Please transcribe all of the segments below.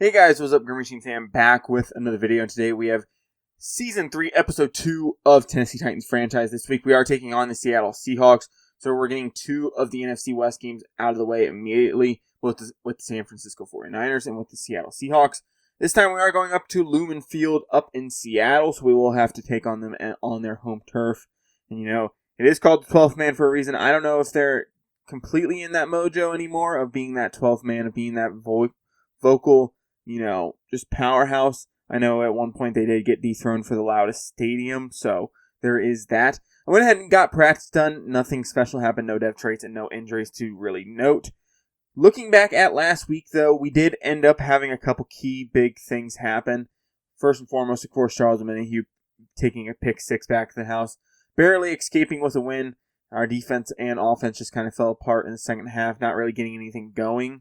Hey guys, what's up? GreenMachineSam back with another video, and today we have Season 3, Episode 2 of Tennessee Titans franchise. This week we are taking on the Seattle Seahawks, so we're getting two of the NFC West games out of the way immediately, both with the San Francisco 49ers and with the Seattle Seahawks. This time we are going up to Lumen Field up in Seattle, so we will have to take on them on their home turf. And you know, it is called the 12th man for a reason. I don't know if they're completely in that mojo anymore of being that 12th man, of being that vocal, just powerhouse. I know at one point they did get dethroned for the loudest stadium, so there is that. I went ahead and got practice done. Nothing special happened, no dev traits and no injuries to really note. Looking back at last week, though, we did end up having a couple key big things happen. First and foremost, of course, Charles Omenihu taking a pick six back to the house, barely escaping with a win. Our defense and offense just kind of fell apart in the second half, not really getting anything going.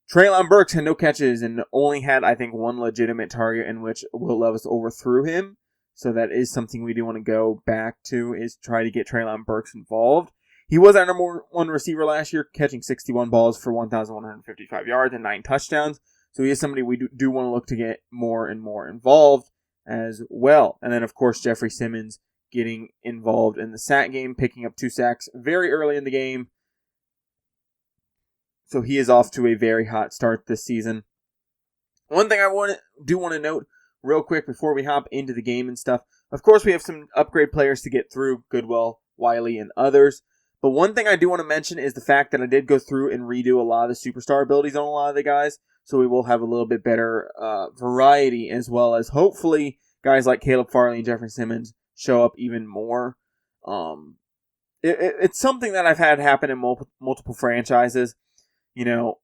Treylon Burks had no catches and only had, I think, one legitimate target in which Will Levis overthrew him. So that is something we do want to go back to, is try to get Treylon Burks involved. He was our number one receiver last year, catching 61 balls for 1,155 yards and 9 touchdowns. So he is somebody we do want to look to get more and more involved as well. And then, of course, Jeffrey Simmons getting involved in the sack game, picking up 2 sacks very early in the game. So he is off to a very hot start this season. One thing I do want to note real quick before we hop into the game and stuff. Of course, we have some upgrade players to get through, Goodwell, Wiley, and others. But one thing I do want to mention is the fact that I did go through and redo a lot of the superstar abilities on a lot of the guys. So we will have a little bit better variety, as well as hopefully guys like Caleb Farley and Jeffrey Simmons show up even more. It's something that I've had happen in multiple franchises. In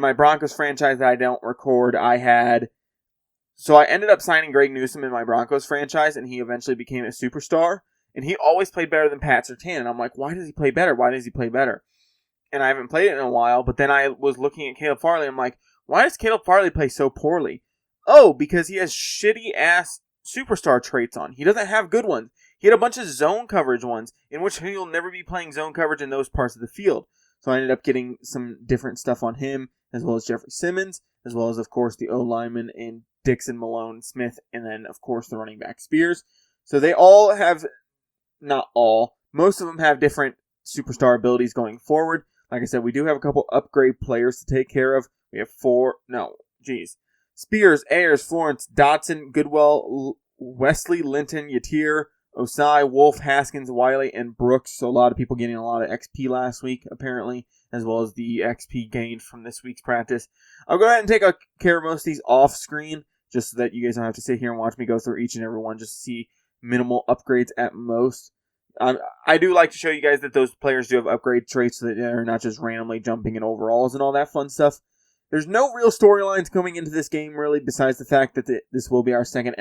my Broncos franchise that I don't record, I ended up signing Greg Newsome in my Broncos franchise, and he eventually became a superstar, and he always played better than Pat Surtain, and I'm like, why does he play better? Why does he play better? And I haven't played it in a while, but then I was looking at Caleb Farley, and I'm like, why does Caleb Farley play so poorly? Oh, because he has shitty-ass superstar traits on. He doesn't have good ones. He had a bunch of zone coverage ones, in which he'll never be playing zone coverage in those parts of the field. So I ended up getting some different stuff on him, as well as Jeffrey Simmons, as well as, of course, the O-lineman in Dixon, Malone, Smith, and then, of course, the running back Spears. So they all have, not all, most of them have different superstar abilities going forward. Like I said, we do have a couple upgrade players to take care of. We have Spears, Ayers, Florence, Dotson, Goodwell, Wesley, Linton, Yatir, Osai, Wolf, Haskins, Wiley, and Brooks. So a lot of people getting a lot of XP last week, apparently, as well as the XP gained from this week's practice. I'll go ahead and take care of most of these off screen, just so that you guys don't have to sit here and watch me go through each and every one, just to see minimal upgrades at most. I do like to show you guys that those players do have upgrade traits, so that they're not just randomly jumping in overalls and all that fun stuff. There's no real storylines coming into this game, really, besides the fact that this will be our second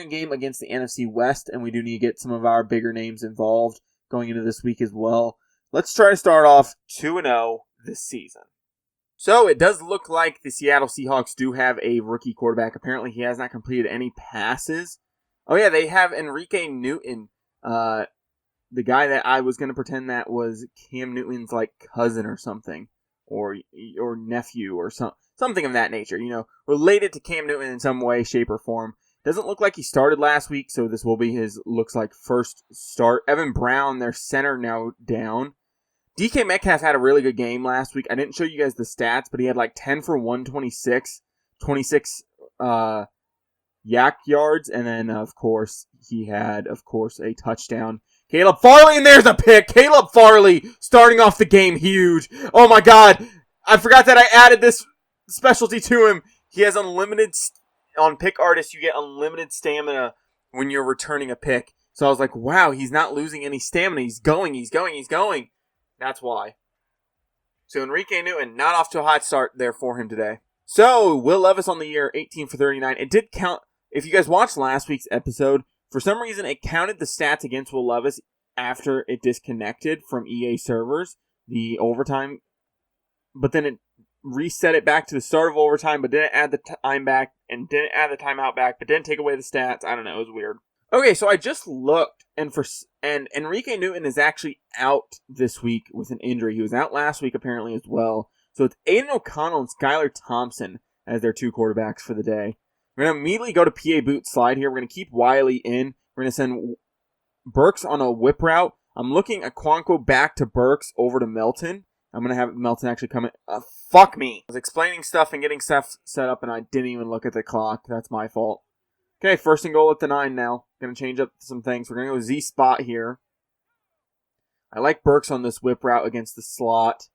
game against the NFC West, and we do need to get some of our bigger names involved going into this week as well. Let's try to start off 2-0 this season. So it does look like the Seattle Seahawks do have a rookie quarterback. Apparently he has not completed any passes. Oh yeah, they have Enrique Newton, the guy that I was going to pretend that was Cam Newton's cousin or something, or nephew or something of that nature, related to Cam Newton in some way, shape, or form. Doesn't look like he started last week, so this will be his, looks like, first start. Evan Brown, their center, now down. DK Metcalf had a really good game last week. I didn't show you guys the stats, but he had 10 for 126, 26 yak yards, and then, of course, he had, a touchdown. Caleb Farley, and there's a pick! Caleb Farley starting off the game huge. Oh my god! I forgot that I added this specialty to him. He has unlimited... On Pick Artist, you get unlimited stamina when you're returning a pick. So I was like, wow, he's not losing any stamina. He's going. That's why. So Enrique Newton, not off to a hot start there for him today. So, Will Levis on the year, 18 for 39. It did count, if you guys watched last week's episode, for some reason it counted the stats against Will Levis after it disconnected from EA servers, the overtime, but then it reset it back to the start of overtime, but didn't add the time back, and didn't add the timeout back, but didn't take away the stats. I don't know, it was weird. Okay, so I just looked, and Enrique Newton is actually out this week with an injury. He was out last week apparently as well. So it's Aiden O'Connell and Skylar Thompson as their 2 quarterbacks for the day. We're going to immediately go to PA boot slide here. We're going to keep Wiley in. We're going to send Burks on a whip route. I'm looking at Quanko back to Burks over to Melton. I'm going to have Melton actually come in. Fuck me. I was explaining stuff and getting stuff set up, and I didn't even look at the clock. That's my fault. Okay, 1st and goal at the 9 now. Going to change up some things. We're going to go Z spot here. I like Burks on this whip route against the slot.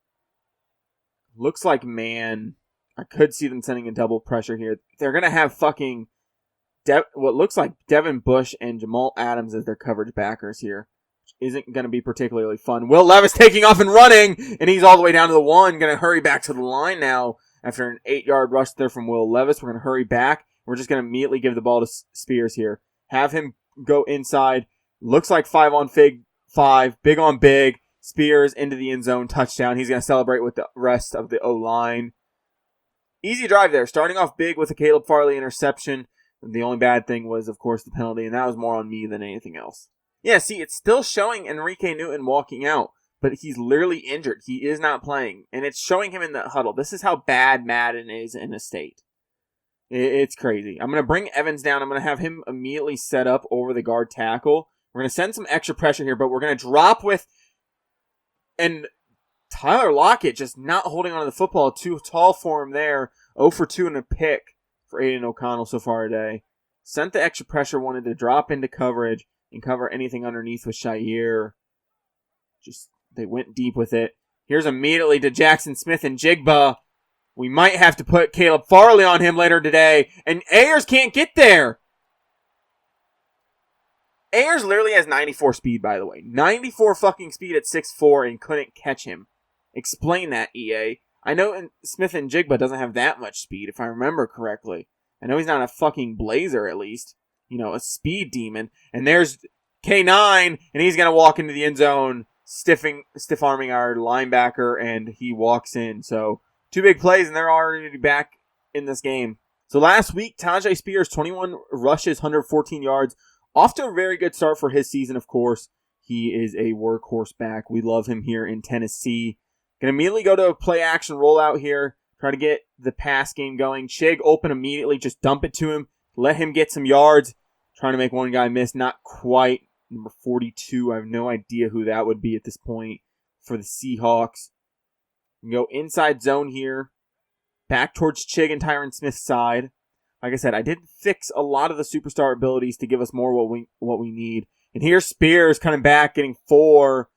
Looks like man. I could see them sending a double pressure here. They're going to have fucking what looks like Devin Bush and Jamal Adams as their coverage backers here. Which isn't going to be particularly fun. Will Levis taking off and running, and he's all the way down to the 1. Going to hurry back to the line now after an 8-yard rush there from Will Levis. We're going to hurry back. We're just going to immediately give the ball to Spears here. Have him go inside. Looks like 5-on-5, big on big. Spears into the end zone, touchdown. He's going to celebrate with the rest of the O-line. Easy drive there. Starting off big with a Caleb Farley interception. The only bad thing was, of course, the penalty, and that was more on me than anything else. Yeah, see, it's still showing Enrique Newton walking out, but he's literally injured. He is not playing, and it's showing him in the huddle. This is how bad Madden is in a state. It's crazy. I'm going to bring Evans down. I'm going to have him immediately set up over the guard tackle. We're going to send some extra pressure here, but we're going to drop with... And Tyler Lockett just not holding on to the football. Too tall for him there. 0 for 2 and a pick for Aiden O'Connell so far today. Sent the extra pressure, wanted to drop into coverage and cover anything underneath with Shair. They went deep with it. Here's immediately to Jackson Smith and Jigba. We might have to put Caleb Farley on him later today. And Ayers can't get there. Ayers literally has 94 speed, by the way. 94 fucking speed at 6'4" and couldn't catch him. Explain that, EA. I know Smith and Jigba doesn't have that much speed, if I remember correctly. I know he's not a fucking blazer, at least. You know, a speed demon. And there's K9, and he's going to walk into the end zone, stiff-arming our linebacker, and he walks in. So, 2 big plays, and they're already back in this game. So last week, Tajay Spears, 21 rushes, 114 yards. Off to a very good start for his season, of course. He is a workhorse back. We love him here in Tennessee. Going to immediately go to a play-action rollout here. Try to get the pass game going. Chig open immediately. Just dump it to him. Let him get some yards. Trying to make one guy miss. Not quite. Number 42. I have no idea who that would be at this point for the Seahawks. Go inside zone here. Back towards Chig and Tyron Smith's side. Like I said, I did fix a lot of the superstar abilities to give us more what we need. And here's Spears coming back, getting 4.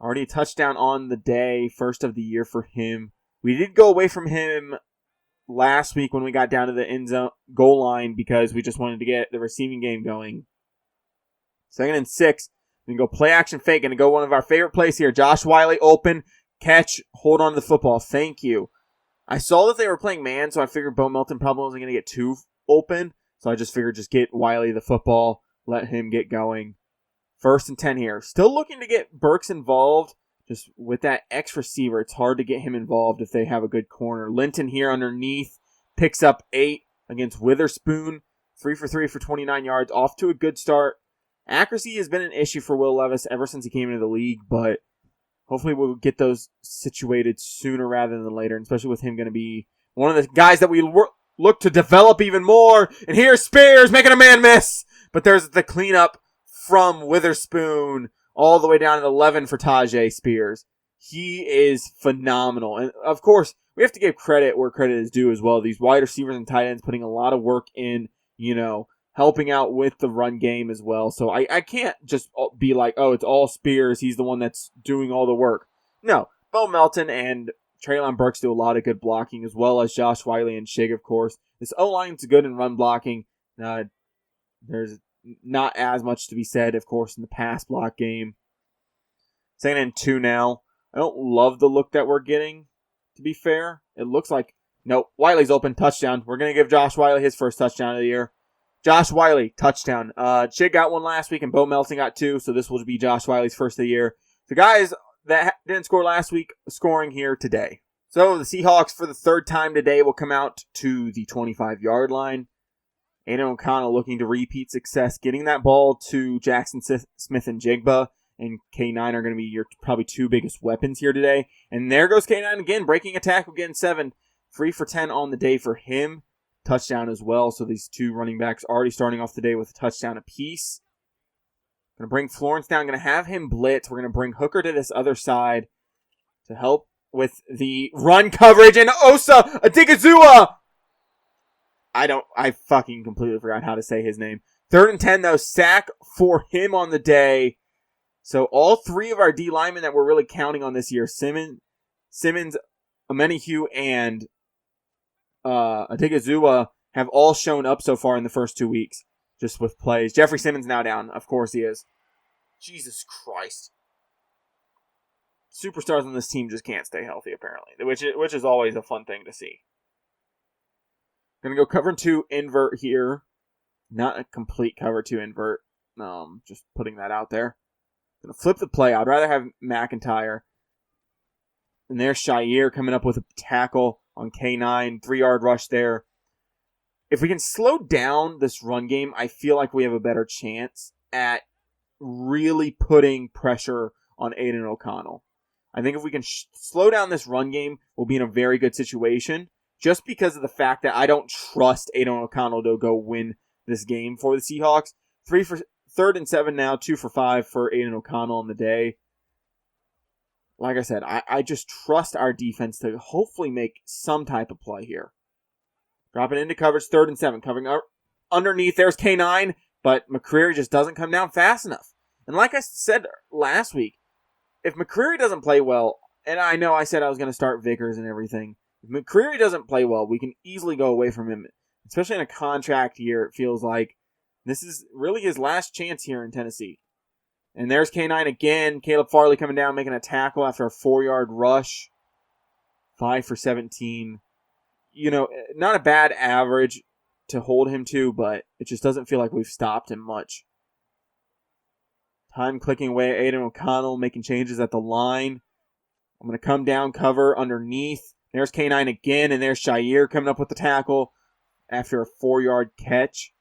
Already a touchdown on the day. First of the year for him. We did go away from him last week when we got down to the end zone goal line because we just wanted to get the receiving game going. 2nd and 6. We can go play action fake and go one of our favorite plays here. Josh Wiley open, catch, hold on to the football. Thank you. I saw that they were playing man, so I figured Bo Melton probably wasn't going to get too open. So I just figured just get Wiley the football, let him get going. 1st and 10 here. Still looking to get Burks involved. Just with that X receiver, it's hard to get him involved if they have a good corner. Linton here underneath picks up 8 against Witherspoon. 3 for 3 for 29 yards. Off to a good start. Accuracy has been an issue for Will Levis ever since he came into the league, but hopefully we'll get those situated sooner rather than later, and especially with him going to be one of the guys that we look to develop even more. And here's Spears making a man miss, but there's the cleanup from Witherspoon all the way down to 11 for Tajay Spears. He is phenomenal. And, of course, we have to give credit where credit is due as well. These wide receivers and tight ends putting a lot of work in, helping out with the run game as well. So I can't just be like, oh, it's all Spears. He's the one that's doing all the work. No, Bo Melton and Treylon Burks do a lot of good blocking, as well as Josh Wiley and Shig, of course. This O-line's good in run blocking. There's not as much to be said, of course, in the pass block game. 2nd and 2 now. I don't love the look that we're getting, to be fair. It looks like, nope, Wiley's open, touchdown. We're going to give Josh Wiley his first touchdown of the year. Josh Wiley, touchdown. Chig got 1 last week, and Bo Melton got 2, so this will be Josh Wiley's first of the year. The guys that didn't score last week, scoring here today. So the Seahawks, for the 3rd time today, will come out to the 25-yard line. Aiden O'Connell looking to repeat success, getting that ball to Jackson Smith and Jigba. and K9 are going to be your probably two biggest weapons here today. And there goes K9 again, breaking a tackle, getting 7. 3 for 10 on the day for him. Touchdown as well. So these two running backs already starting off the day with a touchdown apiece. Going to bring Florence down. Going to have him blitz. We're going to bring Hooker to this other side to help with the run coverage. And Osa Adigizua! I fucking completely forgot how to say his name. 3rd and 10 though. Sack for him on the day. So all 3 of our D linemen that we're really counting on this year, Simmons, Amenihue, and Adigizua, have all shown up so far in the first 2 weeks, just with plays. Jeffrey Simmons now down. Of course he is. Jesus Christ. Superstars on this team just can't stay healthy, apparently, which is always a fun thing to see. Going to go cover 2 invert here. Not a complete cover 2 invert. Just putting that out there. Going to flip the play. I'd rather have McIntyre. And there's Shair coming up with a tackle on K9. 3-yard rush there. If we can slow down this run game, I feel like we have a better chance at really putting pressure on Aiden O'Connell. I think if we can slow down this run game, we'll be in a very good situation. Just because of the fact that I don't trust Aiden O'Connell to go win this game for the Seahawks. 3rd and 7 now, 2 for 5 for Aiden O'Connell on the day. Like I said, I just trust our defense to hopefully make some type of play here. Dropping into coverage, 3rd and 7. Covering underneath, there's K9, but McCreary just doesn't come down fast enough. And like I said last week, if McCreary doesn't play well, and I know I said I was going to start Vickers and everything, if McCreary doesn't play well, we can easily go away from him. Especially in a contract year, it feels like this is really his last chance here in Tennessee. And there's K9 again. Caleb Farley coming down, making a tackle after a 4-yard rush. 5 for 17. You know, not a bad average to hold him to, but it just doesn't feel like we've stopped him much. Time clicking away. Aiden O'Connell making changes at the line. I'm going to come down, cover underneath. There's K9 again, and there's Shair coming up with the tackle after a 4-yard catch.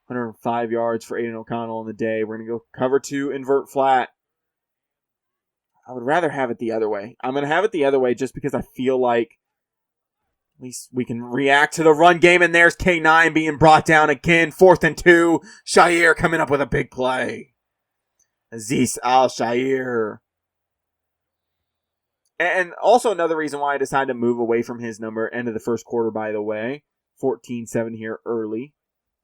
105 yards for Aiden O'Connell on the day. We're going to go cover 2, invert flat. I would rather have it the other way. I'm going to have it the other way just because I feel like at least we can react to the run game. And there's K9 being brought down again. 4th and 2. Shair coming up with a big play. Aziz Al-Shair. And also another reason why I decided to move away from his number end of the first quarter, by the way. 14-7 here early.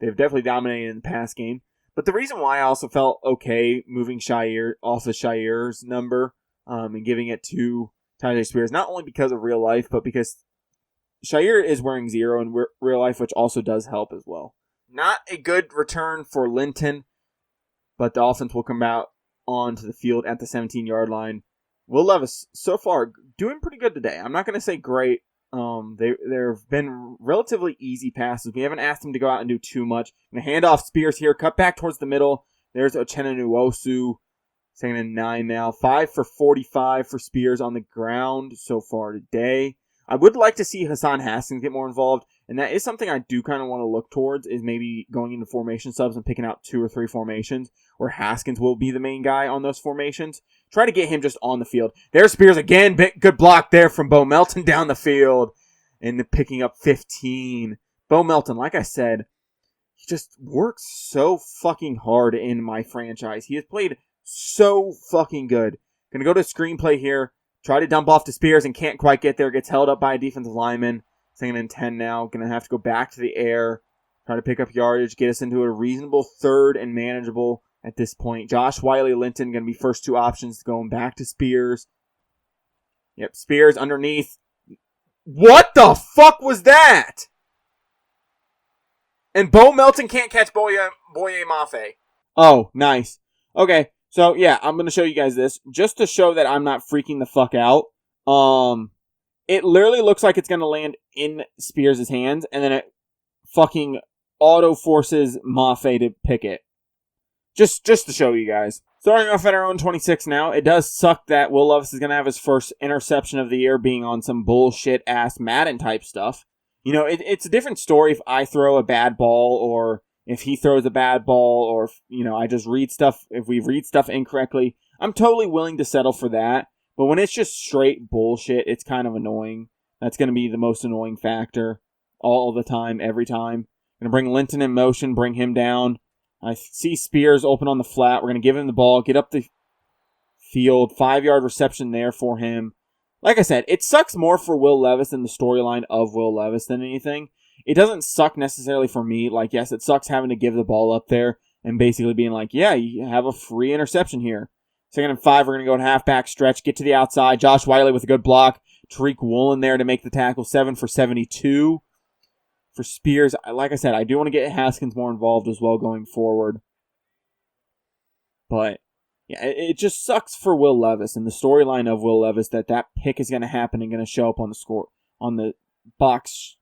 They've definitely dominated in the pass game. But the reason why I also felt okay moving Shair off of Shair's number and giving it to Tyjae Spears, not only because of real life, but because Shair is wearing 0 in real life, which also does help as well. Not a good return for Linton, but the offense will come out onto the field at the 17-yard line. Will Levis, so far, doing pretty good today. I'm not going to say great. There have been relatively easy passes. We haven't asked him to go out and do too much. I'm going to hand off Spears here. Cut back towards the middle. There's Uchenna Nwosu. 2nd and 9 now. 5 for 45 for Spears on the ground so far today. I would like to see Hassan Haskins get more involved, and that is something I do kind of want to look towards, is maybe going into formation subs and picking out 2 or 3 formations where Haskins will be the main guy on those formations. Try to get him just on the field. There's Spears again. Good block there from Bo Melton down the field and picking up 15. Bo Melton, like I said, he just works so fucking hard in my franchise. He has played so fucking good. Going to go to screenplay here. Try to dump off to Spears and can't quite get there. Gets held up by a defensive lineman. 2nd and 10 now. Going to have to go back to the air. Try to pick up yardage. Get us into a reasonable 3rd and manageable at this point. Josh Wiley Linton going to be first 2 options going back to Spears. Yep, Spears underneath. What the fuck was that? And Bo Melton can't catch Boye Mafe. Oh, nice. Okay, so yeah, I'm going to show you guys this just to show that I'm not freaking the fuck out. It literally looks like it's going to land in Spears' hands, and then it fucking auto forces Mafe to pick it. Just to show you guys. Starting off at our own 26 now. It does suck that Will Levis is going to have his first interception of the year being on some bullshit-ass Madden type stuff. You know, it's a different story if I throw a bad ball or if he throws a bad ball or, if, you know, I just read stuff. If we read stuff incorrectly, I'm totally willing to settle for that. But when it's just straight bullshit, it's kind of annoying. That's going to be the most annoying factor all the time, every time. Going to bring Linton in motion, bring him down. I see Spears open on the flat. We're going to give him the ball, get up the field. 5-yard reception there for him. Like I said, it sucks more for Will Levis than the storyline of Will Levis than anything. It doesn't suck necessarily for me. Like, yes, it sucks having to give the ball up there and basically being like, yeah, you have a free interception here. 2nd and 5, we're going to go to halfback stretch, get to the outside. Josh Wiley with a good block. Tariq Woolen there to make the tackle. 7 for 72 for Spears. Like I said, I do want to get Haskins more involved as well going forward. But yeah, it just sucks for Will Levis and the storyline of Will Levis that pick is going to happen and going to show up on the score, on the box,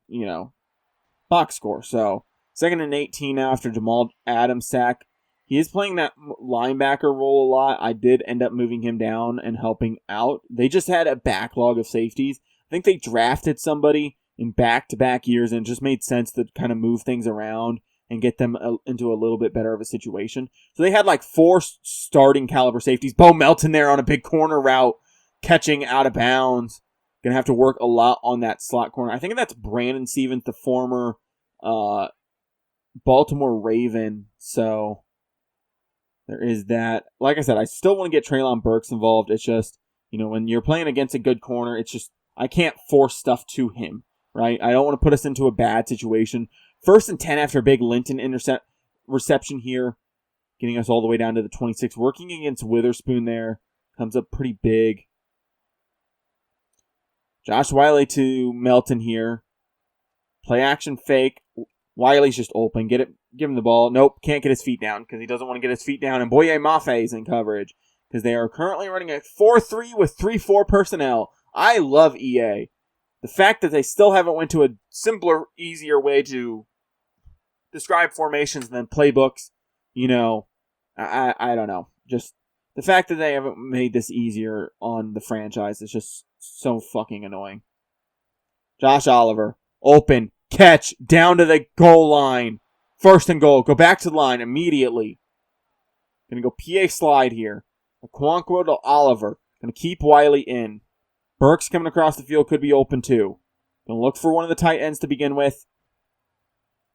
box score. So 2nd and 18 now after Jamal Adams sack. He is playing that linebacker role a lot. I did end up moving him down and helping out. They just had a backlog of safeties. I think they drafted somebody in back-to-back years, and it just made sense to kind of move things around and get them into a little bit better of a situation. So they had like 4 starting caliber safeties. Bo Melton there on a big corner route, catching out of bounds. Going to have to work a lot on that slot corner. I think that's Brandon Stevens, the former Baltimore Raven. So there is that. Like I said, I still want to get Treylon Burks involved. It's just, when you're playing against a good corner, it's just, I can't force stuff to him, right? I don't want to put us into a bad situation. 1st and 10 after a big Linton reception here, getting us all the way down to the 26. Working against Witherspoon there. Comes up pretty big. Josh Wiley to Melton here. Play action fake. Wiley's just open. Give him the ball. Nope, can't get his feet down because he doesn't want to get his feet down. And Boye Mafe is in coverage because they are currently running a 4-3 with 3-4 personnel. I love EA. The fact that they still haven't went to a simpler, easier way to describe formations than playbooks, I don't know. Just the fact that they haven't made this easier on the franchise is just so fucking annoying. Josh Oliver, open, catch, down to the goal line. 1st and goal. Go back to the line immediately. Gonna go PA slide here. Okonkwo to Oliver. Gonna keep Wiley in. Burks coming across the field could be open too. Gonna look for one of the tight ends to begin with.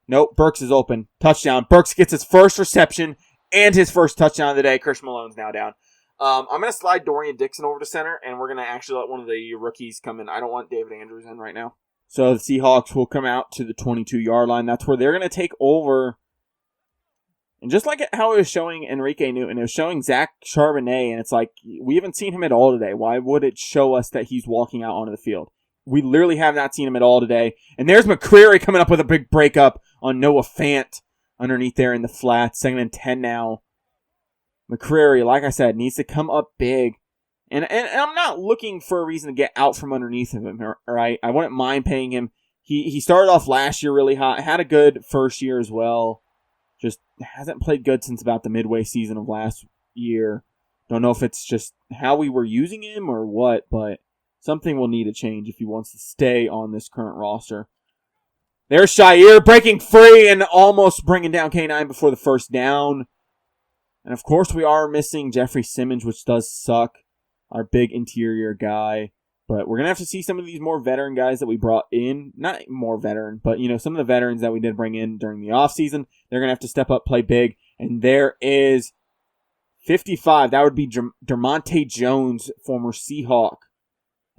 Nope, Burks is open. Touchdown. Burks gets his first reception and his first touchdown of the day. Chris Malone's now down. I'm going to slide Dorian Dixon over to center, and we're going to actually let one of the rookies come in. I don't want David Andrews in right now. So the Seahawks will come out to the 22-yard line. That's where they're going to take over. And just like how it was showing Enrique Newton, it was showing Zach Charbonnet, and it's like, we haven't seen him at all today. Why would it show us that he's walking out onto the field? We literally have not seen him at all today. And there's McCreary coming up with a big breakup on Noah Fant underneath there in the flat. 2nd and 10 now. McCreary, like I said, needs to come up big. And I'm not looking for a reason to get out from underneath of him, all right? I wouldn't mind paying him. He started off last year really hot. Had a good first year as well. Just hasn't played good since about the midway season of last year. Don't know if it's just how we were using him or what, but something will need to change if he wants to stay on this current roster. There's Shire breaking free and almost bringing down K9 before the first down. And of course we are missing Jeffrey Simmons, which does suck. Our big interior guy. But we're going to have to see some of these more veteran guys that we brought in. Not more veteran, but some of the veterans that we did bring in during the offseason. They're going to have to step up, play big. And there is 55. That would be Dermonte Jones, former Seahawk,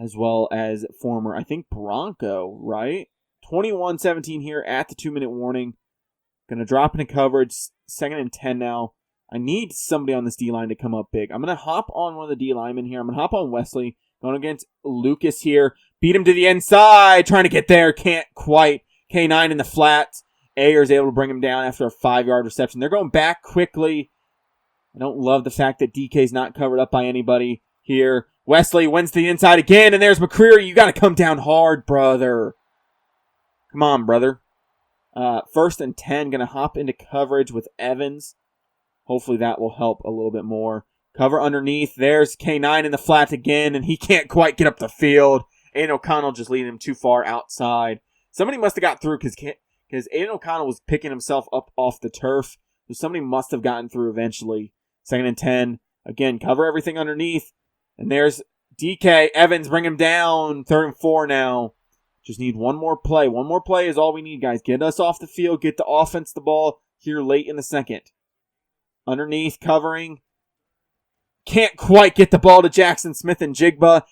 as well as former, I think, Bronco, right? 21-17 here at the 2-minute warning. Going to drop into coverage. 2nd and 10 now. I need somebody on this D-line to come up big. I'm going to hop on one of the D-linemen here. I'm going to hop on Wesley. Going against Lucas here. Beat him to the inside. Trying to get there. Can't quite. K9 in the flat. Ayers able to bring him down after a 5-yard reception. They're going back quickly. I don't love the fact that DK's not covered up by anybody here. Wesley wins to the inside again. And there's McCreary. You got to come down hard, brother. Come on, brother. 1st and 10. Going to hop into coverage with Evans. Hopefully that will help a little bit more. Cover underneath. There's K9 in the flat again, and he can't quite get up the field. Aiden O'Connell just leading him too far outside. Somebody must have got through because Aiden O'Connell was picking himself up off the turf. So somebody must have gotten through eventually. 2nd and 10. Again, cover everything underneath. And there's DK. Evans, bring him down. 3rd and 4 now. Just need one more play. One more play is all we need, guys. Get us off the field. Get the offense the ball here late in the second. Underneath, covering. Can't quite get the ball to Jackson Smith and Jigba.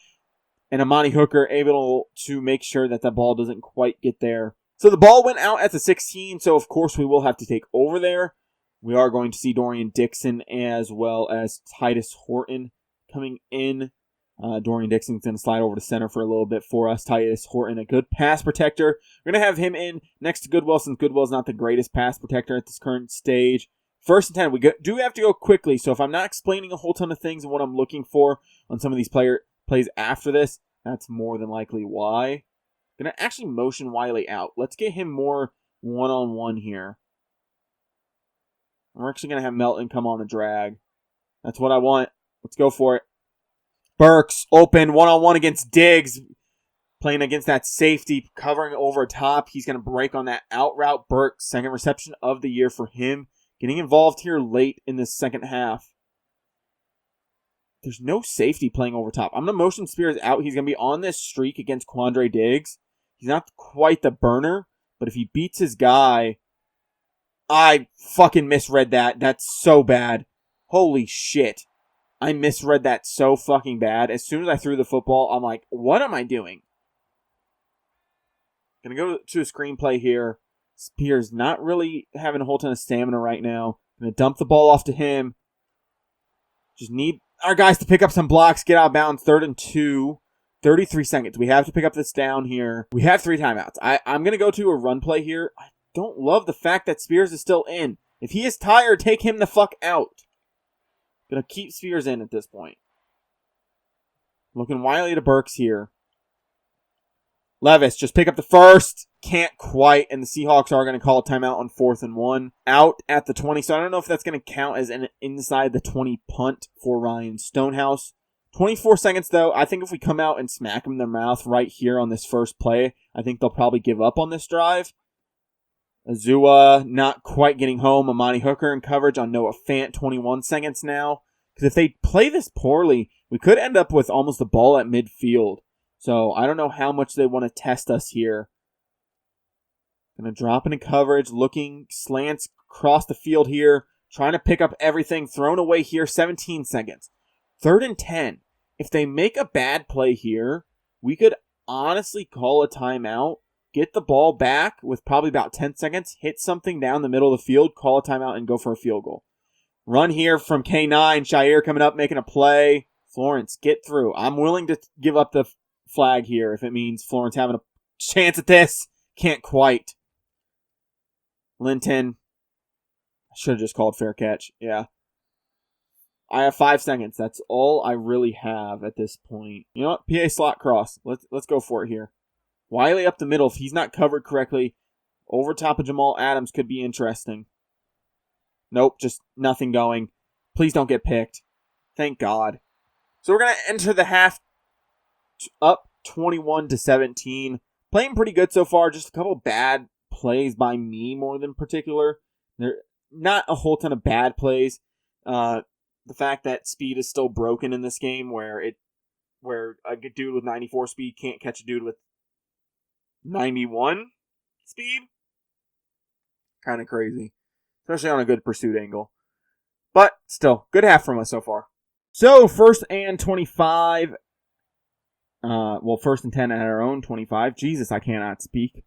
And Amani Hooker able to make sure that the ball doesn't quite get there. So the ball went out at the 16, so of course we will have to take over there. We are going to see Dorian Dixon as well as Titus Horton coming in. Dorian Dixon's going to slide over to center for a little bit for us. Titus Horton, a good pass protector. We're going to have him in next to Goodwill, since Goodwill's not the greatest pass protector at this current stage. 1st and 10. We do have to go quickly, so if I'm not explaining a whole ton of things and what I'm looking for on some of these plays after this, that's more than likely why. I'm going to actually motion Wiley out. Let's get him more one-on-one here. We're actually going to have Melton come on the drag. That's what I want. Let's go for it. Burks open one-on-one against Diggs. Playing against that safety, covering over top. He's going to break on that out route. Burks, 2nd reception of the year for him. Getting involved here late in the second half. There's no safety playing over top. I'm going to motion Spears out. He's going to be on this streak against Quandre Diggs. He's not quite the burner, but if he beats his guy... I fucking misread that. That's so bad. Holy shit. I misread that so fucking bad. As soon as I threw the football, I'm like, what am I doing? Gonna go to a screenplay here. Spears not really having a whole ton of stamina right now. Gonna dump the ball off to him. Just need our guys to pick up some blocks, get out of bounds. 3rd and 2. 33 seconds. We have to pick up this down here. We have 3 timeouts. I'm gonna go to a run play here. I don't love the fact that Spears is still in. If he is tired, take him the fuck out. Gonna keep Spears in at this point. Looking wildly to Burks here. Levis, just pick up the first. Can't quite, and the Seahawks are going to call a timeout on 4th and 1. Out at the 20, so I don't know if that's going to count as an inside the 20 punt for Ryan Stonehouse. 24 seconds, though. I think if we come out and smack them in their mouth right here on this first play, I think they'll probably give up on this drive. Azua not quite getting home. Amani Hooker in coverage on Noah Fant. 21 seconds now. Because if they play this poorly, we could end up with almost the ball at midfield. So I don't know how much they want to test us here. Going to drop into coverage. Looking slants across the field here. Trying to pick up everything. Thrown away here. 17 seconds. 3rd and 10. If they make a bad play here, we could honestly call a timeout. Get the ball back with probably about 10 seconds. Hit something down the middle of the field. Call a timeout and go for a field goal. Run here from K9. Shire coming up, making a play. Florence, get through. I'm willing to give up the flag here if it means Florence having a chance at this. Can't quite. Linton. I should have just called fair catch. Yeah. I have 5 seconds. That's all I really have at this point. You know what? PA slot cross. Let's go for it here. Wiley up the middle. If he's not covered correctly, over top of Jamal Adams could be interesting. Nope, just nothing going. Please don't get picked. Thank God. So we're going to enter the half up 21-17. Playing pretty good so far. Just a couple bad plays by me more than particular. There not a whole ton of bad plays. The fact that speed is still broken in this game where a dude with 94 speed can't catch a dude with 91 speed. Kind of crazy. Especially on a good pursuit angle. But still, good half from us so far. So, 1st and 25. 1st and 10 at our own 25. Jesus, I cannot speak.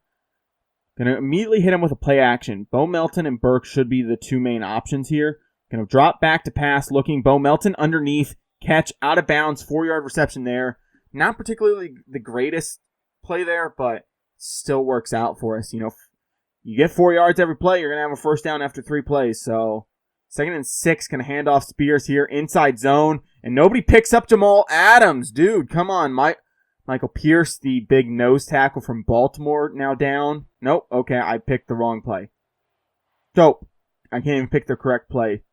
Gonna immediately hit him with a play action. Bo Melton and Burke should be the 2 main options here. Gonna drop back to pass, looking. Bo Melton underneath. Catch out of bounds. 4-yard reception there. Not particularly the greatest play there, but still works out for us. You know, you get 4 yards every play, you're going to have a first down after 3 plays. So, 2nd and 6, going to hand off Spears here, inside zone. And nobody picks up Jamal Adams. Dude, come on. Michael Pierce, the big nose tackle from Baltimore, now down. Nope, okay, I picked the wrong play. Dope. I can't even pick the correct play.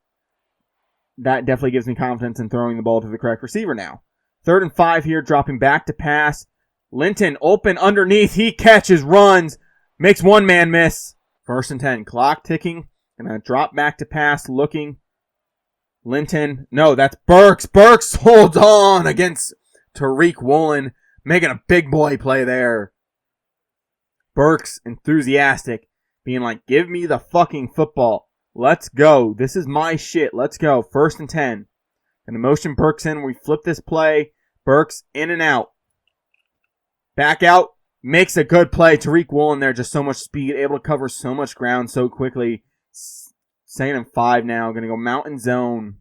That definitely gives me confidence in throwing the ball to the correct receiver now. 3rd and 5 here, dropping back to pass. Linton open underneath. He catches, runs. Makes one man miss. 1st and 10. Clock ticking. Gonna drop back to pass. Looking. Linton. No, that's Burks. Burks holds on against Tariq Woolen, making a big boy play there. Burks, enthusiastic, being like, give me the fucking football. Let's go. This is my shit. Let's go. 1st and 10. And the motion Burks in. We flip this play. Burks in and out. Back out. Makes a good play. Tariq Woolen there. Just so much speed. Able to cover so much ground so quickly. 2nd and 5 now. Going to go mountain zone.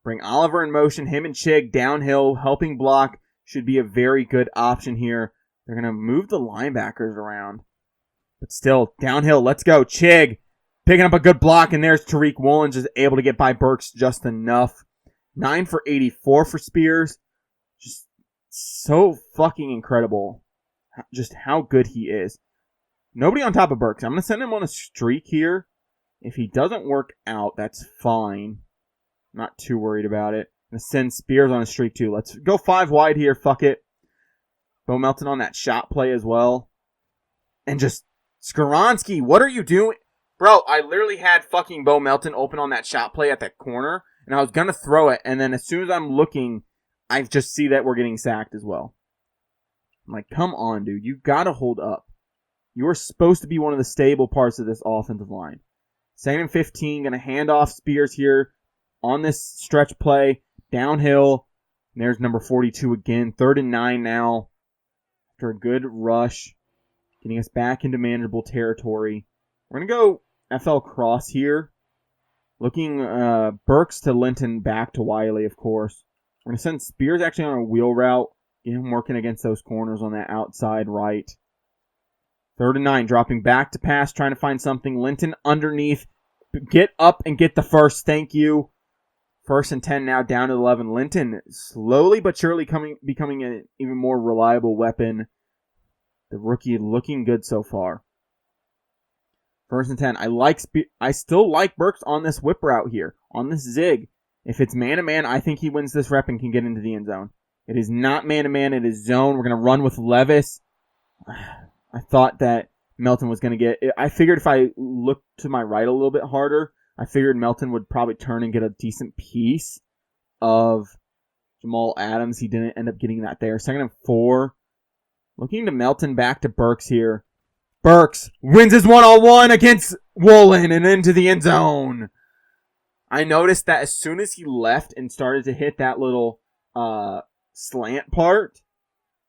Bring Oliver in motion. Him and Chig downhill. Helping block. Should be a very good option here. They're going to move the linebackers around. But still, downhill. Let's go. Chig picking up a good block. And there's Tariq Woolen just able to get by Burks just enough. 9 for 84 for Spears. Just so fucking incredible. Just how good he is. Nobody on top of Burks. I'm going to send him on a streak here. If he doesn't work out, that's fine. I'm not too worried about it. I'm going to send Spears on a streak too. Let's go 5 wide here. Fuck it. Bo Melton on that shot play as well. And just, Skoronski, what are you doing? Bro, I literally had fucking Bo Melton open on that shot play at that corner. And I was going to throw it. And then as soon as I'm looking, I just see that we're getting sacked as well. I'm like, come on, dude. You got to hold up. You are supposed to be one of the stable parts of this offensive line. 2nd and 15. Going to hand off Spears here on this stretch play. Downhill. And there's number 42 again. 3rd and 9 now. After a good rush. Getting us back into manageable territory. We're going to go FL cross here. Looking Burks to Linton, back to Wiley, of course. We're going to send Spears actually on a wheel route. Get him working against those corners on that outside right. 3rd and 9, dropping back to pass, trying to find something. Linton underneath. Get up and get the first. Thank you. 1st and 10 now, down to 11. Linton slowly but surely becoming an even more reliable weapon. The rookie looking good so far. 1st and 10. I still like Burks on this whip route here. On this zig. If it's man-to-man, I think he wins this rep and can get into the end zone. It is not man-to-man. It is zone. We're going to run with Levis. I thought that Melton was going to get... I figured if I looked to my right a little bit harder, I figured Melton would probably turn and get a decent piece of Jamal Adams. He didn't end up getting that there. 2nd and 4. Looking to Melton, back to Burks here. Burks wins his one-on-one against Woolen and into the end zone. I noticed that as soon as he left and started to hit that little slant part,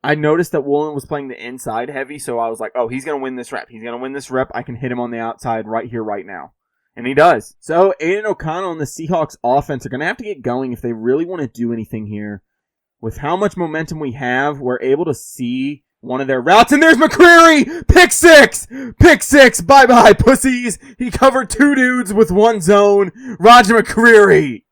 I noticed that Woolen was playing the inside heavy, so I was like, oh, he's going to win this rep. He's going to win this rep. I can hit him on the outside right here, right now. And he does. So Aiden O'Connell and the Seahawks offense are going to have to get going if they really want to do anything here. With how much momentum we have, we're able to see one of their routes, and there's McCreary! Pick six! Pick six! Bye-bye, pussies! He covered 2 dudes with 1 zone. Roger McCreary!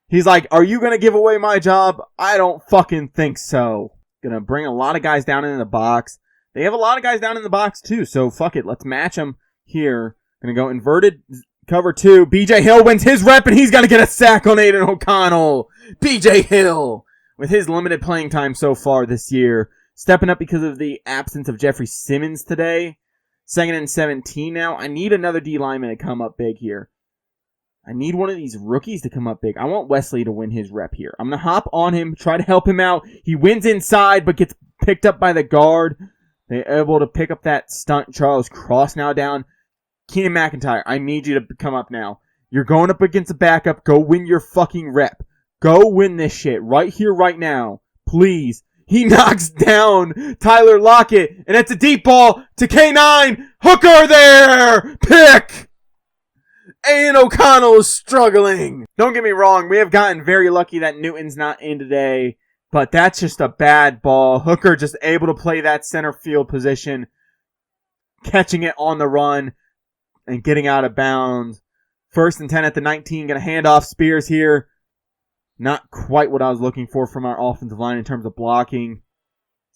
He's like, are you going to give away my job? I don't fucking think so. Going to bring a lot of guys down in the box. They have a lot of guys down in the box, too, so fuck it. Let's match them here. Going to go inverted cover 2. BJ Hill wins his rep, and he's going to get a sack on Aiden O'Connell. BJ Hill, with his limited playing time so far this year, stepping up because of the absence of Jeffrey Simmons today. 2nd and 17 now. I need another D lineman to come up big here. I need one of these rookies to come up big. I want Wesley to win his rep here. I'm going to hop on him, try to help him out. He wins inside, but gets picked up by the guard. They're able to pick up that stunt. Charles Cross now down. Keenan McIntyre, I need you to come up now. You're going up against a backup. Go win your fucking rep. Go win this shit right here, right now. Please. He knocks down Tyler Lockett, and it's a deep ball to K9. Hooker there! Pick! Aiden O'Connell is struggling. Don't get me wrong, we have gotten very lucky that Newton's not in today, but that's just a bad ball. Hooker just able to play that center field position, catching it on the run, and getting out of bounds. 1st and 10 at the 19, going to hand off Spears here. Not quite what I was looking for from our offensive line in terms of blocking.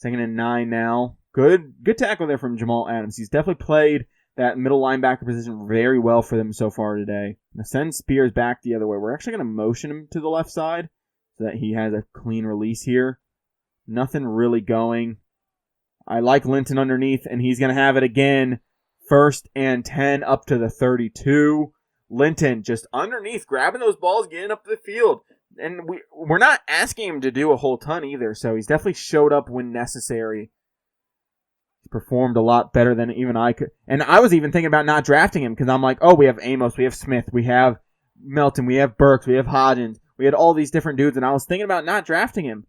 2nd and 9 now. Good tackle there from Jamal Adams. He's definitely played that middle linebacker position very well for them so far today. Now send Spears back the other way. We're actually going to motion him to the left side so that he has a clean release here. Nothing really going. I like Linton underneath, and he's going to have it again. 1st and 10 up to the 32. Linton just underneath, grabbing those balls, getting up the field. And we're not asking him to do a whole ton either, so he's definitely showed up when necessary. He's performed a lot better than even I could. And I was even thinking about not drafting him because I'm like, oh, we have Amos, we have Smith, we have Melton, we have Burks, we have Hodgins. We had all these different dudes, and I was thinking about not drafting him.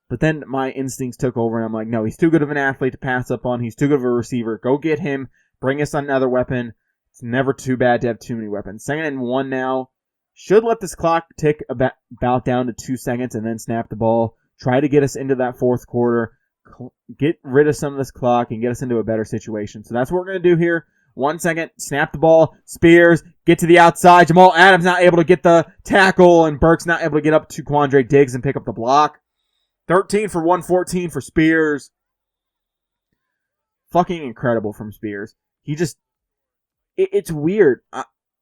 But then my instincts took over, and I'm like, no, he's too good of an athlete to pass up on. He's too good of a receiver. Go get him. Bring us another weapon. It's never too bad to have too many weapons. 2nd and 1 now. Should let this clock tick about down to 2 seconds and then snap the ball. Try to get us into that 4th quarter. Get rid of some of this clock and get us into a better situation. So that's what we're going to do here. 1 second. Snap the ball. Spears. Get to the outside. Jamal Adams not able to get the tackle. And Burks not able to get up to Quandre Diggs and pick up the block. 13 for 114 for Spears. Fucking incredible from Spears. He just... It's weird.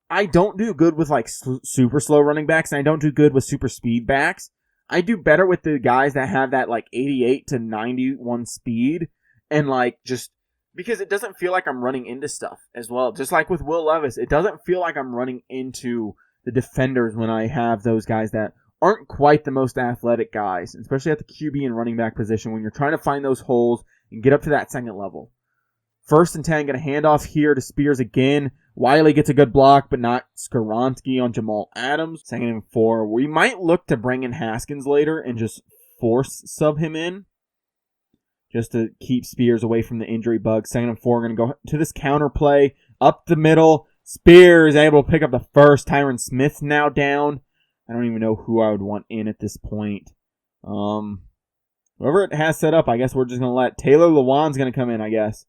I don't do good with like super slow running backs, and I don't do good with super speed backs. I do better with the guys that have that like 88 to 91 speed, and like just because it doesn't feel like I'm running into stuff as well. Just like with Will Levis, it doesn't feel like I'm running into the defenders when I have those guys that aren't quite the most athletic guys, especially at the QB and running back position when you're trying to find those holes and get up to that 2nd level. 1st and 10, going to hand off here to Spears again. Wiley gets a good block, but not Skoronski on Jamal Adams. 2nd and 4. We might look to bring in Haskins later and just force sub him in, just to keep Spears away from the injury bug. 2nd and 4, going to go to this counter play. Up the middle. Spears able to pick up the first. Tyron Smith now down. I don't even know who I would want in at this point. Whoever it has set up, I guess we're just going to let Taylor Lewan's going to come in, I guess.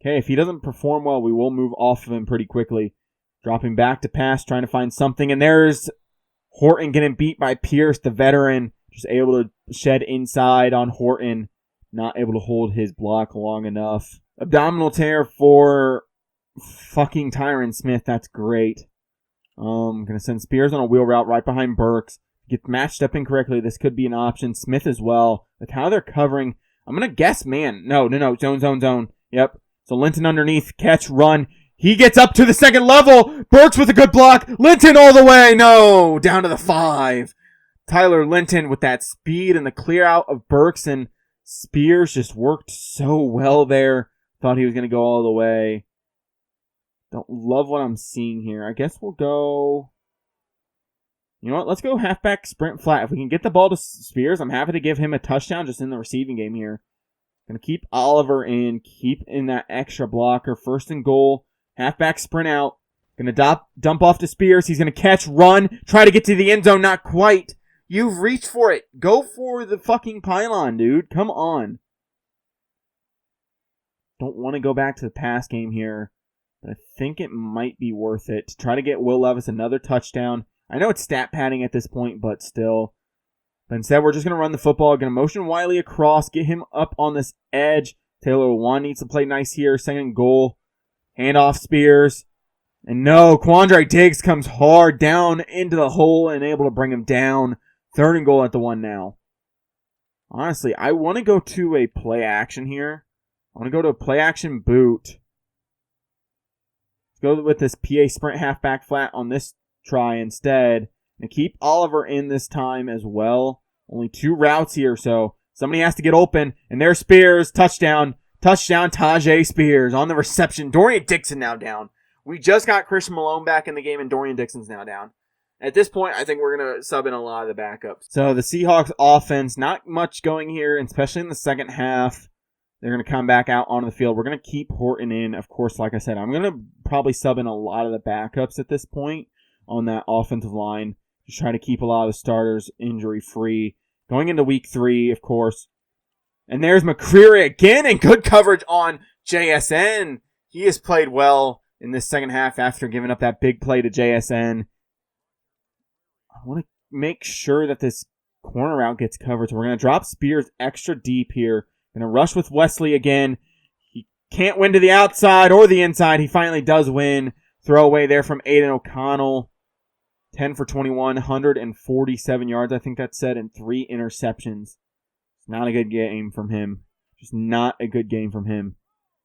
Okay, if he doesn't perform well, we will move off of him pretty quickly. Dropping back to pass, trying to find something. And there's Horton getting beat by Pierce, the veteran. Just able to shed inside on Horton. Not able to hold his block long enough. Abdominal tear for fucking Tyron Smith. That's great. I'm going to send Spears on a wheel route right behind Burks. Get matched up incorrectly. This could be an option. Smith as well. With how they're covering. I'm going to guess man. No. Zone. Yep. So Linton underneath, catch, run. He gets up to the 2nd level. Burks with a good block. Linton all the way. No, down to the 5. Tyler Linton with that speed and the clear out of Burks, and Spears just worked so well there. Thought he was going to go all the way. Don't love what I'm seeing here. I guess we'll go... You know what? Let's go halfback sprint flat. If we can get the ball to Spears, I'm happy to give him a touchdown just in the receiving game here. Going to keep Oliver in. Keep in that extra blocker. 1st and goal. Halfback sprint out. Going to dump off to Spears. He's going to catch, run, try to get to the end zone. Not quite. You've reached for it. Go for the fucking pylon, dude. Come on. Don't want to go back to the pass game here, but I think it might be worth it to try to get Will Levis another touchdown. I know it's stat padding at this point, but still. But instead, we're just going to run the football. Going to motion Wiley across. Get him up on this edge. Taylor Lewan needs to play nice here. 2nd goal. Hand off Spears. And no, Quandre Diggs comes hard down into the hole and able to bring him down. 3rd and goal at the 1 now. Honestly, I want to go to a play action here. I want to go to a play action boot. Let's go with this PA sprint halfback flat on this try instead. And keep Oliver in this time as well. Only 2 routes here, so somebody has to get open. And there's Spears. Touchdown. Touchdown, Tajay Spears on the reception. Dorian Dixon now down. We just got Christian Malone back in the game, and Dorian Dixon's now down. At this point, I think we're going to sub in a lot of the backups. So the Seahawks offense, not much going here, especially in the 2nd half. They're going to come back out onto the field. We're going to keep Horton in. Of course, like I said, I'm going to probably sub in a lot of the backups at this point on that offensive line. Just try to keep a lot of the starters injury-free. Going into week 3, of course. And there's McCreary again, and good coverage on JSN. He has played well in this 2nd half after giving up that big play to JSN. I want to make sure that this corner route gets covered. So we're going to drop Spears extra deep here. Going to rush with Wesley again. He can't win to the outside or the inside. He finally does win. Throwaway there from Aiden O'Connell. 10 for 21, 147 yards, I think that said, and 3 interceptions. It's not a good game from him. Just not a good game from him.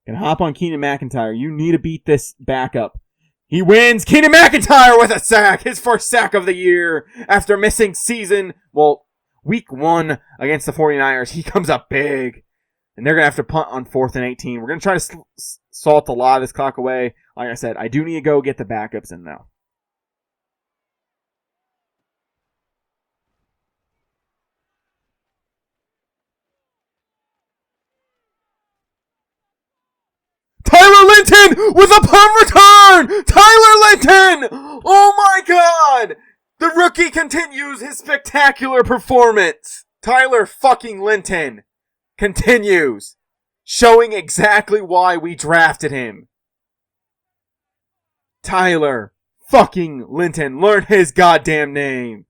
Gonna hop on Keenan McIntyre. You need to beat this backup. He wins. Keenan McIntyre with a sack. His first sack of the year after missing week 1 against the 49ers. He comes up big. And they're going to have to punt on 4th and 18. We're going to try to salt a lot of this clock away. Like I said, I do need to go get the backups in, though. Tyler Linton with a punt return! Tyler Linton! Oh my god! The rookie continues his spectacular performance. Tyler fucking Linton continues showing exactly why we drafted him. Tyler fucking Linton. Learn his goddamn name.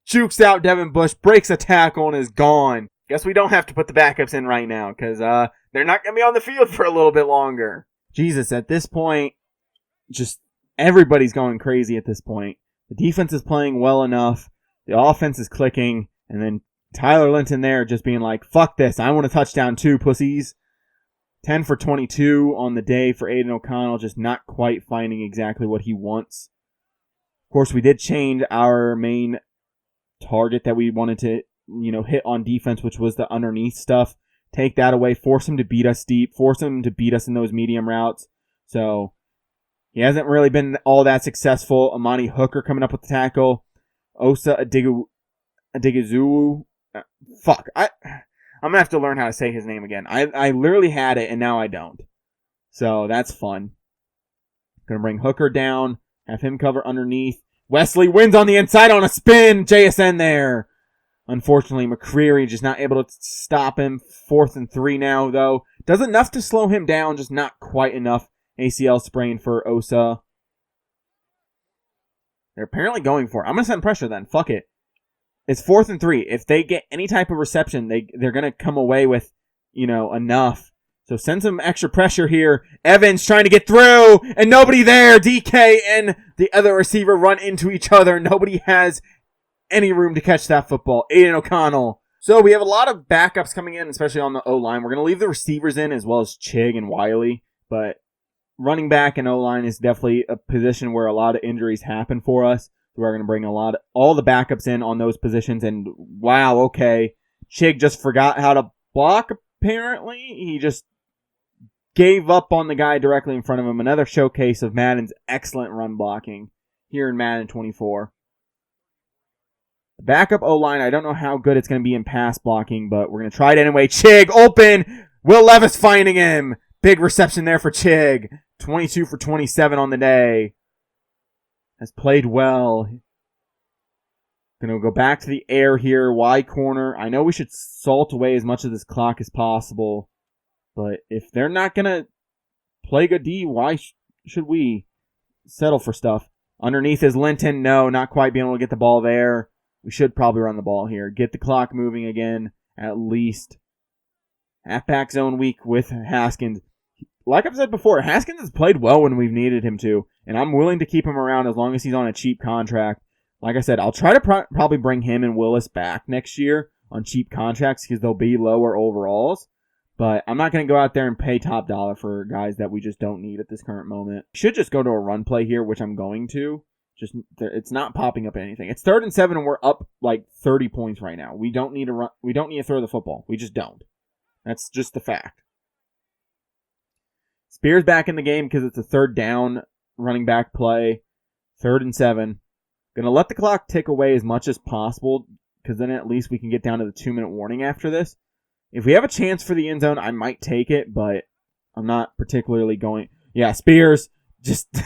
Jukes out Devin Bush, breaks a tackle, and is gone. Guess we don't have to put the backups in right now, because they're not going to be on the field for a little bit longer. Jesus, at this point, just everybody's going crazy at this point. The defense is playing well enough. The offense is clicking. And then Tyler Linton there just being like, fuck this. I want a touchdown too, pussies. 10 for 22 on the day for Aiden O'Connell. Just not quite finding exactly what he wants. Of course, we did change our main target that we wanted to, hit on defense, which was the underneath stuff. Take that away, force him to beat us deep, force him to beat us in those medium routes. So he hasn't really been all that successful. Amani Hooker coming up with the tackle. Osa Adigizuu. Fuck. I'm going to have to learn how to say his name again. I literally had it, and now I don't. So that's fun. Going to bring Hooker down, have him cover underneath. Wesley wins on the inside on a spin. JSN there. Unfortunately, McCreary just not able to stop him. 4th and 3 now, though. Does enough to slow him down, just not quite enough. ACL sprain for Osa. They're apparently going for it. I'm going to send pressure then. Fuck it. It's 4th and 3. If they get any type of reception, they're going to come away with, enough. So send some extra pressure here. Evans trying to get through, and nobody there. DK and the other receiver run into each other. Nobody has any room to catch that football. Aiden O'Connell. So we have a lot of backups coming in, especially on the O-line. We're going to leave the receivers in as well as Chig and Wiley, but running back and O-line is definitely a position where a lot of injuries happen for us. So we're going to bring all the backups in on those positions, and wow, okay. Chig just forgot how to block, apparently. He just gave up on the guy directly in front of him. Another showcase of Madden's excellent run blocking here in Madden 24. The backup O-line, I don't know how good it's going to be in pass blocking, but we're going to try it anyway. Chig, open! Will Levis finding him. Big reception there for Chig. 22 for 27 on the day. Has played well. Going to go back to the air here. Wide corner. I know we should salt away as much of this clock as possible, but if they're not going to play good D, why should we settle for stuff? Underneath is Linton. No, not quite being able to get the ball there. We should probably run the ball here. Get the clock moving again, at least. Halfback zone week with Haskins. Like I've said before, Haskins has played well when we've needed him to, and I'm willing to keep him around as long as he's on a cheap contract. Like I said, I'll try to probably bring him and Willis back next year on cheap contracts because they'll be lower overalls. But I'm not going to go out there and pay top dollar for guys that we just don't need at this current moment. Should just go to a run play here, which I'm going to. Just it's not popping up anything. It's 3rd and 7, and we're up like 30 points right now. We don't need to run. We don't need to throw the football. We just don't. That's just the fact. Spears back in the game because it's a 3rd down running back play. 3rd and 7. Gonna let the clock tick away as much as possible because then at least we can get down to the 2-minute warning after this. If we have a chance for the end zone, I might take it, but I'm not particularly going. Yeah, Spears.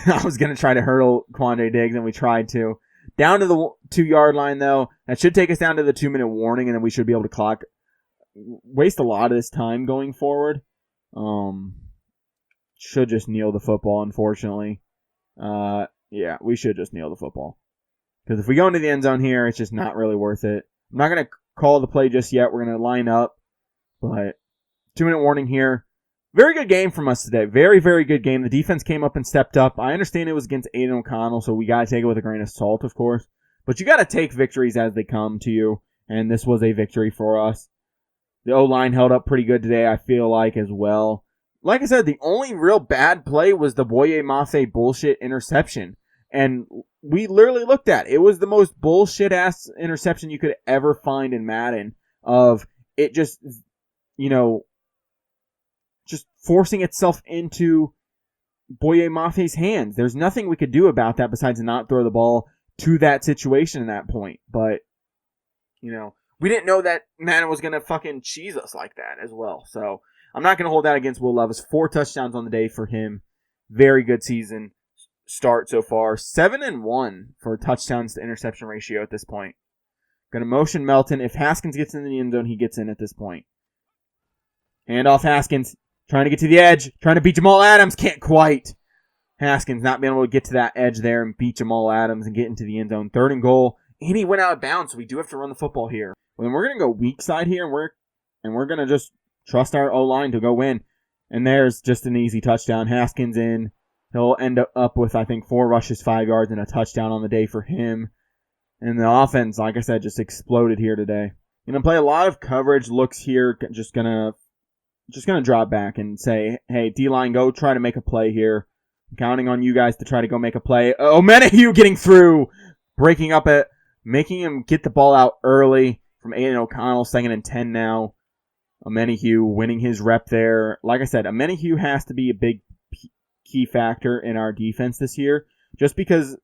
I was going to try to hurdle Quandre Diggs, and we tried to. Down to the 2-yard line, though. That should take us down to the 2-minute warning, and then we should be able to waste a lot of this time going forward. Should just kneel the football, unfortunately. Yeah, we should just kneel the football. Because if we go into the end zone here, it's just not really worth it. I'm not going to call the play just yet. We're going to line up. But 2-minute warning here. Very good game from us today. Very, very good game. The defense came up and stepped up. I understand it was against Aiden O'Connell, so we got to take it with a grain of salt, of course. But you got to take victories as they come to you, and this was a victory for us. The O-line held up pretty good today, I feel like, as well. like I said, the only real bad play was the Boye Mafe bullshit interception. And we literally looked at it. It was the most bullshit-ass interception you could ever find in Madden. Of it just, just forcing itself into Boye Mafe's hands. There's nothing we could do about that besides not throw the ball to that situation at that point. But, we didn't know that Madden was going to fucking cheese us like that as well. So, I'm not going to hold that against Will Levis. 4 touchdowns on the day for him. Very good season start so far. 7-1 for touchdowns to interception ratio at this point. Going to motion Melton. If Haskins gets in the end zone, he gets in at this point. Hand off Haskins. Trying to get to the edge. Trying to beat Jamal Adams. Can't quite. Haskins not being able to get to that edge there and beat Jamal Adams and get into the end zone. 3rd and goal. And he went out of bounds, so we do have to run the football here. Well, then we're going to go weak side here, and we're going to just trust our O-line to go win. And there's just an easy touchdown. Haskins in. He'll end up with, I think, 4 rushes, 5 yards, and a touchdown on the day for him. And the offense, like I said, just exploded here today. Going to play a lot of coverage looks here. Just gonna drop back and say, hey, D-line, go try to make a play here. I'm counting on you guys to try to go make a play. Oh, Menahue getting through. Breaking up it. Making him get the ball out early from Aiden O'Connell. 2nd and 10 now. Menahue winning his rep there. Like I said, Menahue has to be a big key factor in our defense this year. Just because,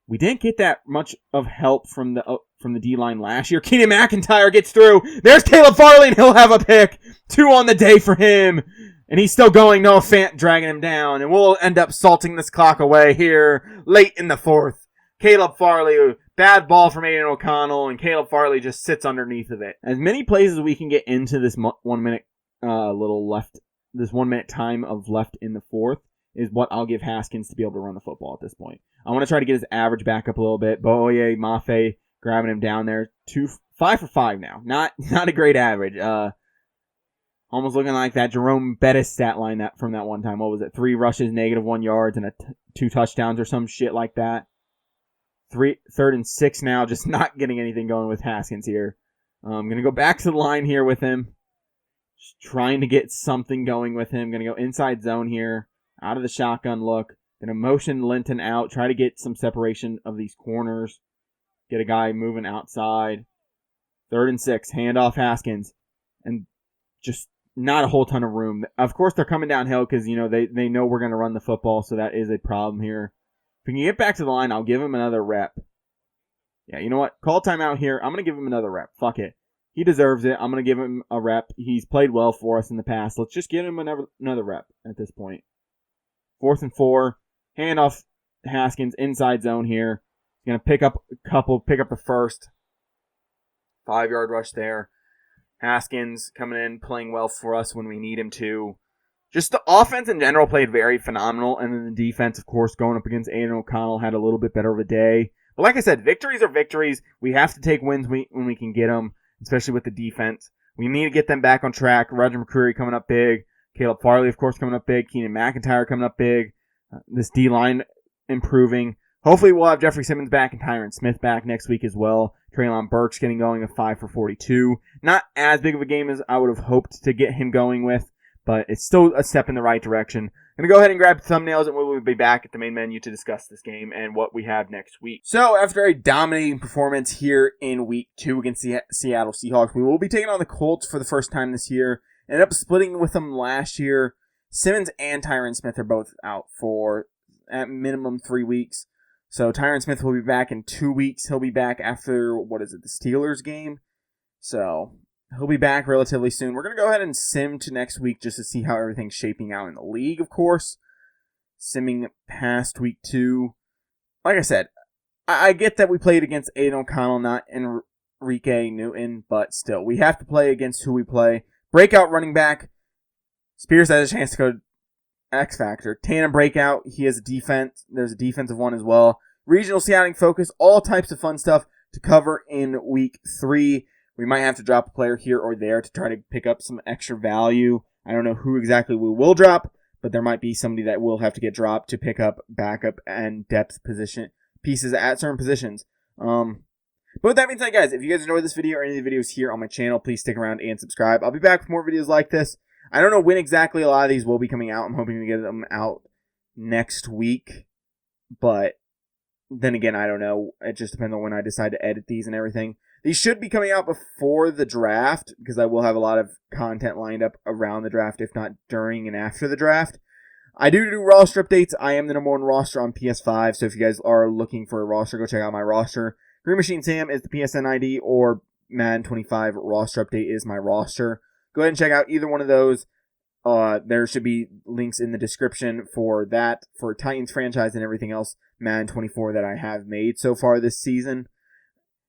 we didn't get that much of help from the D-line last year. Keenan McIntyre gets through. There's Caleb Farley, and he'll have a pick. 2 on the day for him. And he's still going. Noah Fant dragging him down. And we'll end up salting this clock away here late in the 4th. Caleb Farley, bad ball from Aiden O'Connell, and Caleb Farley just sits underneath of it. As many plays as we can get into this 1 minute this 1 minute time of left in the 4th is what I'll give Haskins to be able to run the football at this point. I want to try to get his average back up a little bit. Boye Mafe grabbing him down there. 5 for 5 now. Not a great average. Almost looking like that Jerome Bettis stat line from that one time. What was it? 3 rushes, -1 yards, and 2 touchdowns or some shit like that. 3rd and 6 now. Just not getting anything going with Haskins here. I'm going to go back to the line here with him. Just trying to get something going with him. Going to go inside zone here. Out of the shotgun look. Going to motion Linton out. Try to get some separation of these corners. Get a guy moving outside. 3rd and 6. Hand off Haskins. And just not a whole ton of room. Of course, they're coming downhill because, they know we're going to run the football, so that is a problem here. If we can get back to the line, I'll give him another rep. Yeah, you know what? Call timeout here. I'm going to give him another rep. Fuck it. He deserves it. I'm going to give him a rep. He's played well for us in the past. Let's just give him another rep at this point. 4th and 4. Hand off Haskins inside zone here. He's going to pick up the first. 5-yard rush there. Haskins coming in, playing well for us when we need him to. Just the offense in general played very phenomenal, and then the defense, of course, going up against Aiden O'Connell had a little bit better of a day. But like I said, victories are victories. We have to take wins when we can get them, especially with the defense. We need to get them back on track. Roger McCreary coming up big. Caleb Farley, of course, coming up big. Keenan McIntyre coming up big. This D-line improving. Hopefully we'll have Jeffrey Simmons back and Tyron Smith back next week as well. Traylon Burks getting going at 5 for 42. Not as big of a game as I would have hoped to get him going with, but it's still a step in the right direction. I'm going to go ahead and grab thumbnails, and we will be back at the main menu to discuss this game and what we have next week. So, after a dominating performance here in Week 2 against the Seattle Seahawks, we will be taking on the Colts for the first time this year. Ended up splitting with them last year. Simmons and Tyron Smith are both out for, at minimum, 3 weeks. So, Tyron Smith will be back in 2 weeks. He'll be back after, the Steelers game. So, he'll be back relatively soon. We're going to go ahead and sim to next week just to see how everything's shaping out in the league, of course. Simming past Week 2. Like I said, I get that we played against Aiden O'Connell, not Enrique Newton, but still, we have to play against who we play. Breakout running back. Spears has a chance to go X Factor. Tandem breakout. He has a defense. There's a defensive one as well. Regional scouting focus. All types of fun stuff to cover in Week 3. We might have to drop a player here or there to try to pick up some extra value. I don't know who exactly we will drop, but there might be somebody that will have to get dropped to pick up backup and depth position pieces at certain positions. But with that being said, guys, if you guys enjoyed this video or any of the videos here on my channel, please stick around and subscribe. I'll be back with more videos like this. I don't know when exactly a lot of these will be coming out. I'm hoping to get them out next week. But then again, I don't know. It just depends on when I decide to edit these and everything. These should be coming out before the draft because I will have a lot of content lined up around the draft, if not during and after the draft. I do roster updates. I am the #1 roster on PS5, so if you guys are looking for a roster, go check out my roster. GreenMachineSam is the PSN ID, or Madden 25 roster update is my roster. Go ahead and check out either one of those. There should be links in the description for that, for Titans franchise and everything else, Madden 24 that I have made so far this season.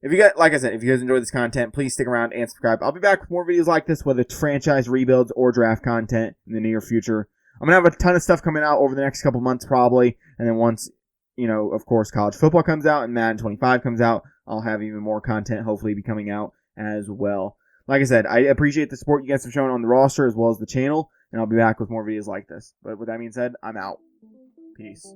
If you guys, like I said, if you guys enjoy this content, please stick around and subscribe. I'll be back with more videos like this, whether it's franchise rebuilds or draft content in the near future. I'm going to have a ton of stuff coming out over the next couple months probably, and then once, of course, college football comes out and Madden 25 comes out, I'll have even more content hopefully be coming out as well. Like I said, I appreciate the support you guys have shown on the roster as well as the channel, and I'll be back with more videos like this. But with that being said, I'm out. Peace.